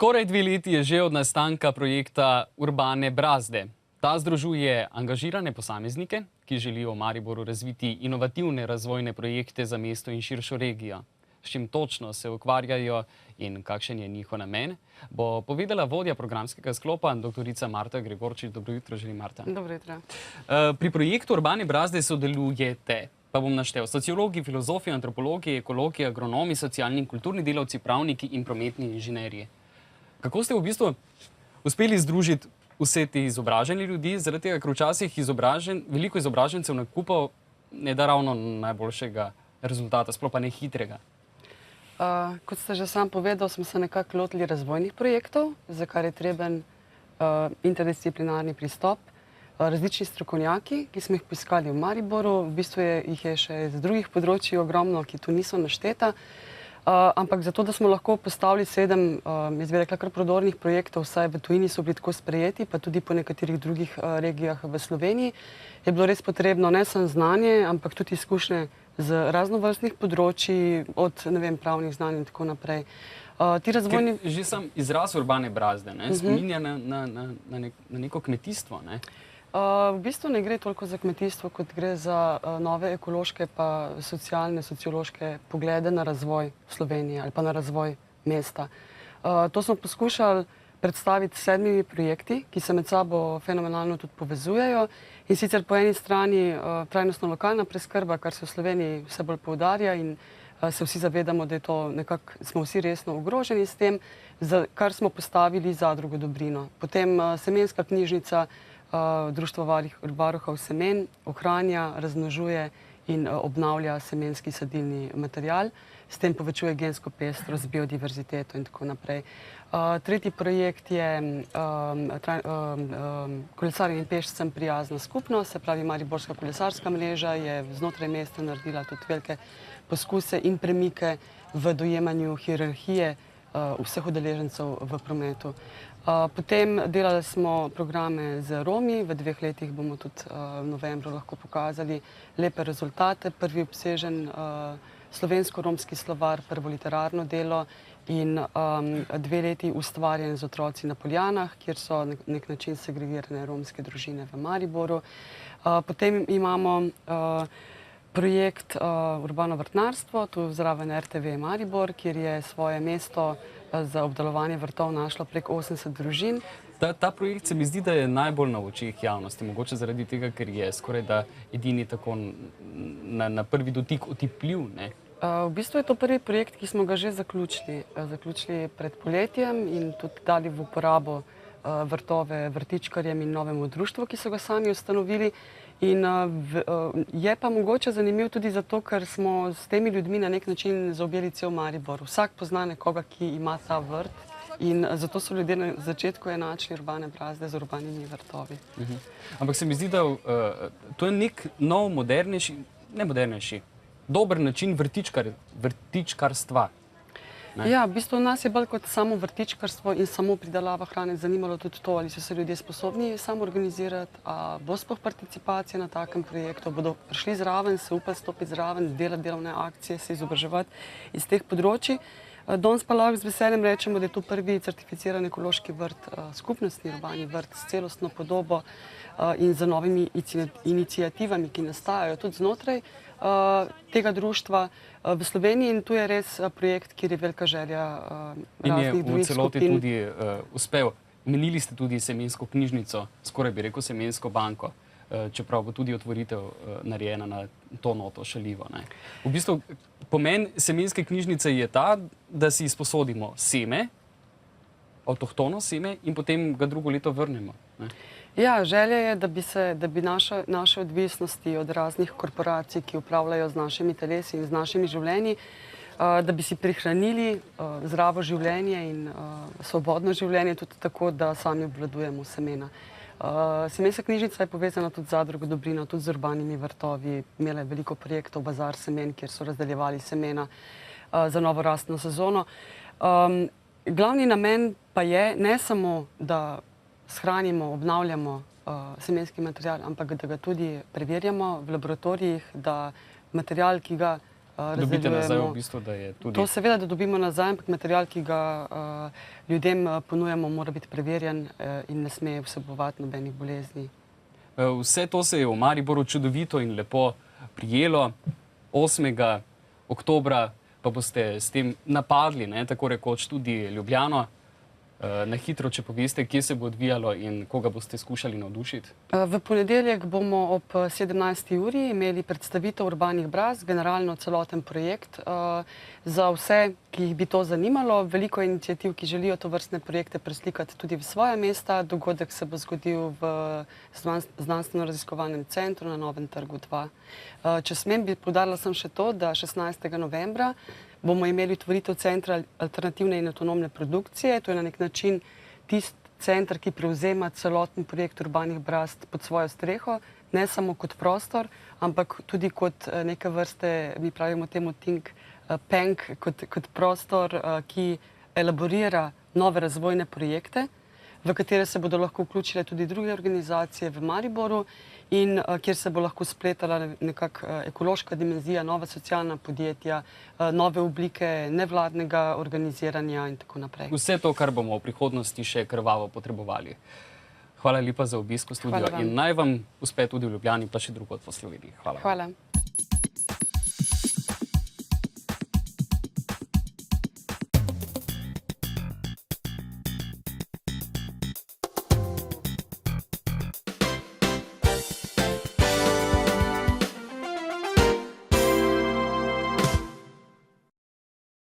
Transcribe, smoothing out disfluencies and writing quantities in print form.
Skoraj 2 leti je že od nastanka projekta Urbane brazde. Ta združuje angažirane posameznike, ki želijo v Mariboru razviti inovativne razvojne projekte za mesto in širšo regijo. S čim točno se ukvarjajo in kakšen je njihov namen, bo povedala vodja programskega sklopa, doktorica Marta Gregorčič. Dobro jutro, želim, Marta. Dobro jutro. Pri projektu Urbane brazde sodelujete, pa bom naštel, sociologi, filozofi, antropologi, ekologi, agronomi, socialni in kulturni delavci, pravniki in prometni inženirji. Kako ste v bistvu uspeli združiti vse te izobraženi ljudi, zaradi tega, ker včasih veliko izobražencev na kupu ne da ravno najboljšega rezultata, sploh pa ne hitrega? Kot ste že sam povedal, smo se nekako lotili razvojnih projektov, za kar je treben interdisciplinarni pristop. Različni strokovnjaki, ki smo jih poiskali v Mariboru, v bistvu jih je še z drugih področij ogromno, ki tu niso našteta. Ampak zato, da smo lahko postavili 7, jaz bi rekla, kar prodornih projektov, vsaj v tujini so bili tako sprejeti, pa tudi po nekaterih drugih regijah v Sloveniji, je bilo res potrebno ne samo znanje, ampak tudi izkušnje z raznovrstnih področji, od pravnih znanj in tako naprej. Že sam izraz urbane brazde spominja na neko kmetijstvo, ne? V bistvu ne gre toliko za kmetijstvo, kot gre za nove ekološke pa socialne, sociološke poglede na razvoj Slovenije ali pa na razvoj mesta. To smo poskušali predstaviti s 7 projekti, ki se med sabo fenomenalno tudi povezujejo. In sicer po eni strani trajnostno lokalna preskrba, kar se v Sloveniji vse bolj poudarja in se vsi zavedamo, da je to nekako, smo vsi resno ogroženi s tem, za kar smo postavili zadrugo Dobrino. Potem semenska knjižnica, Društvo varuhov semen ohranja, razmnožuje in obnavlja semenski sadilni material, s tem povečuje gensko pestrost, biodiverziteto in tako naprej. Tretji projekt je kolesarjem in pešcem prijazna skupnost, se pravi Mariborska kolesarska mreža je znotraj mesta naredila tudi velike poskuse in premike v dojemanju hierarhije vseh udeležencev v prometu. Potem delali smo programe z Romi, v 2 letih bomo tudi v novembru lahko pokazali lepe rezultate. Prvi obsežen slovensko-romski slovar, prvo literarno delo in 2 leti ustvarjen z otroci na Poljanah, kjer so na nek način segregirane romske družine v Mariboru. Potem imamo projekt Urbano vrtnarstvo, tu zraven RTV Maribor, kjer je svoje mesto za obdelovanje vrtov našlo preko 80 družin. Ta projekt se mi zdi, da je najbolj na očeh javnosti, mogoče zaradi tega, ker je skoraj da edini tako na prvi dotik otipljiv, ne? V bistvu je to prvi projekt, ki smo ga že zaključili pred poletjem in tudi dali v uporabo vrtove vrtičkarjem in novemu društvu, ki so ga sami ustanovili. In je pa mogoče zanimiv tudi zato, ker smo s temi ljudmi na nek način zaobjeli cel Maribor. Vsak pozna nekoga, ki ima ta vrt in zato so ljudje na začetku enačili urbane brazde z urbanimi vrtovi. Ampak se mi zdi, da to je nek nov, modernejši, dober način vrtičkarstva. Ja, v bistvu nas je bolj kot samo vrtičkarstvo in samo pridelava hrane zanimalo tudi to, ali so se ljudje sposobni samo organizirati, a bo sploh participacija na takem projektu, bodo prišli zraven, se upali stopiti zraven, delati delovne akcije, se izobraževati iz teh področij. Danes pa lahko z veseljem rečemo, da je to prvi certificiran ekološki vrt, skupnostni urbani vrt s celostno podobo in z novimi iniciativami, ki nastajajo tudi znotraj tega društva v Sloveniji, in tu je res projekt, kjer je velika želja raznih drugih skupin. In je v celoti tudi uspel. Omenili ste tudi semensko knjižnico, skoraj bi rekel semensko banko, čeprav bo tudi otvoritev narejena na to noto šaljivo, ne? V bistvu pomen semenske knjižnice je ta, da si izposodimo seme, avtohtono seme, in potem ga drugo leto vrnemo, ne? Ja, želja je, da bi naše odvisnosti od raznih korporacij, ki upravljajo z našimi telesi in z našimi življenji, da bi si prihranili zdravo življenje in svobodno življenje tudi tako, da sami obvladujemo semena. Semenska knjižnica je povezana tudi z zadrugo Dobrino, tudi z urbanimi vrtovi. Imela je veliko projektov, bazar semen, kjer so razdeljevali semena za novo rastno sezono. Glavni namen pa je ne samo, da shranimo, obnavljamo semenski material, ampak da ga tudi preverjamo v laboratorijih, da material, ki ga Dobite nazaj v razdeljujemo. bistvu, da je tudi... To seveda, da dobimo nazaj, ampak material, ki ga ljudem ponujamo, mora biti preverjen in ne sme vsebovati nobenih bolezni. Vse to se je v Mariboru čudovito in lepo prijelo. 8. oktobra pa boste s tem napadli, tako rekoč, tudi Ljubljano. Na hitro, če poveste, kje se bo odvijalo in koga boste skušali navdušiti? V ponedeljek bomo ob 17. uri imeli predstavitev Urbanih braz, generalno celoten projekt. Za vse, ki jih bi to zanimalo, veliko iniciativ, ki želijo to vrstne projekte preslikati tudi v svoja mesta. Dogodek se bo zgodil v Znanstveno-raziskovalnem centru na Novem trgu 2. Če smem, bi poudarila sem še to, da 16. novembra bomo imeli otvoritev centra alternativne in avtonomne produkcije. To je na nek način tisti center, ki prevzema celoten projekt Urbanih brazd pod svojo streho, ne samo kot prostor, ampak tudi kot neke vrste, mi pravimo temu think tank, kot prostor, ki elaborira nove razvojne projekte, v katere se bodo lahko vključile tudi druge organizacije v Mariboru in kjer se bo lahko spletala nekako ekološka dimenzija, nova socialna podjetja, nove oblike nevladnega organiziranja in tako naprej. Vse to, kar bomo v prihodnosti še krvavo potrebovali. Hvala lepa za obisk v studiu in naj vam uspe tudi v Ljubljani, pa še drugod po Sloveniji. Hvala. Hvala.